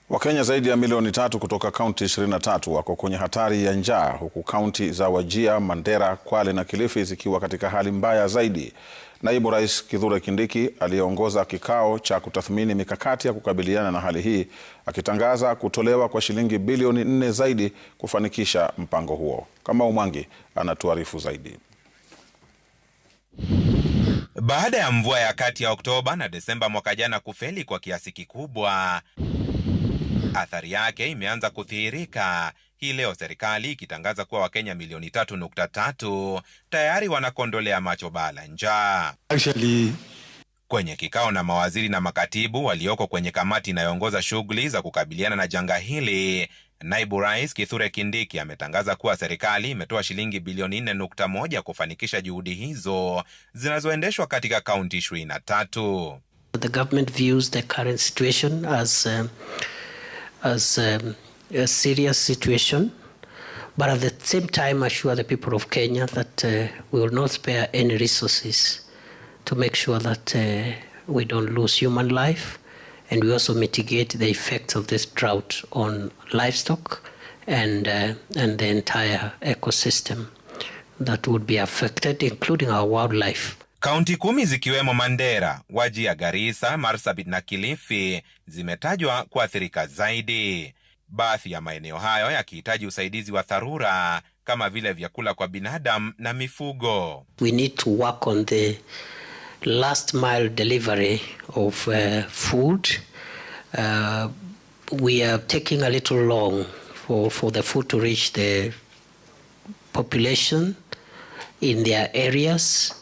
Wakenya zaidi ya milioni 3 kutoka kaunti 23 wako kwenye hatari ya njaa, huku kaunti za Wajir, Mandera, Kwale na Kilifi zikiwa katika hali mbaya zaidi. Naibu Rais Kithure Kindiki aliyeongoza kikao cha kutathmini mikakati ya kukabiliana na hali hii, akitangaza kutolewa kwa shilingi bilioni 4 zaidi kufanikisha mpango huo. Kamau Mwangi anatuarifu zaidi. Baada ya mvua ya kati ya Oktoba na Desemba mwaka jana kufeli kwa kiasi kikubwa, athari yake imeanza kudhihirika, hii leo serikali ikitangaza kuwa Wakenya milioni 3.3 tayari wanakondolea macho baa la njaa. Kwenye kikao na mawaziri na makatibu walioko kwenye kamati inayoongoza shughuli za kukabiliana na janga hili, Naibu Rais Kithure Kindiki ametangaza kuwa serikali imetoa shilingi bilioni 4.1 kufanikisha juhudi hizo zinazoendeshwa katika kaunti 23. The government views the current situation as a serious situation, but at the same time assure the people of Kenya that we will not spare any resources to make sure that we don't lose human life, and we also mitigate the effects of this drought on livestock and the entire ecosystem that would be affected, including our wildlife. Kaunti 10 zikiwemo Mandera, Wajir, Garissa, Marsabit na Kilifi zimetajwa kuathirika zaidi. Baadhi ya maeneo hayo yakihitaji usaidizi wa dharura kama vile vyakula kwa binadamu na mifugo. We need to work on the last mile delivery of food. We are taking a little long for the food to reach the population in their areas,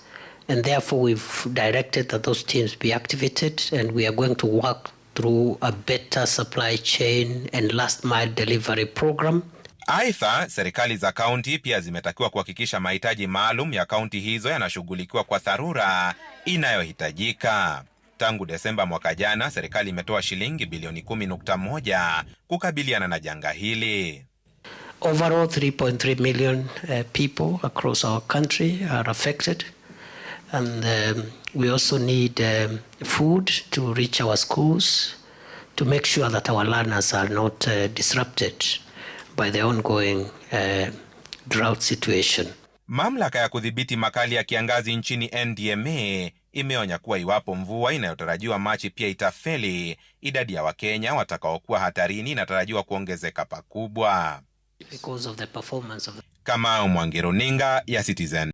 and therefore we've directed that those teams be activated, and we are going to work through a better supply chain and last mile delivery program. Aidha, serikali za kaunti pia zimetakiwa kuhakikisha mahitaji maalum ya kaunti hizo yanashughulikiwa kwa dharura inayohitajika. Tangu Desemba mwaka jana, serikali imetoa shilingi bilioni 10.1 kukabiliana na janga hili. Overall 3.3 million people across our country are affected, and we also need food to reach our schools, to make sure that our learners are not disrupted by the ongoing drought situation. Mamlaka ya kudhibiti makali ya kiangazi nchini NDMA imeonya kuwa iwapo mvua inayotarajiwa Machi pia itafeli, idadi ya Wakenya watakaokuwa hatarini inatarajiwa kuongezeka pakubwa. Because of the performance of Kamau Mwangi, runinga ya Citizen.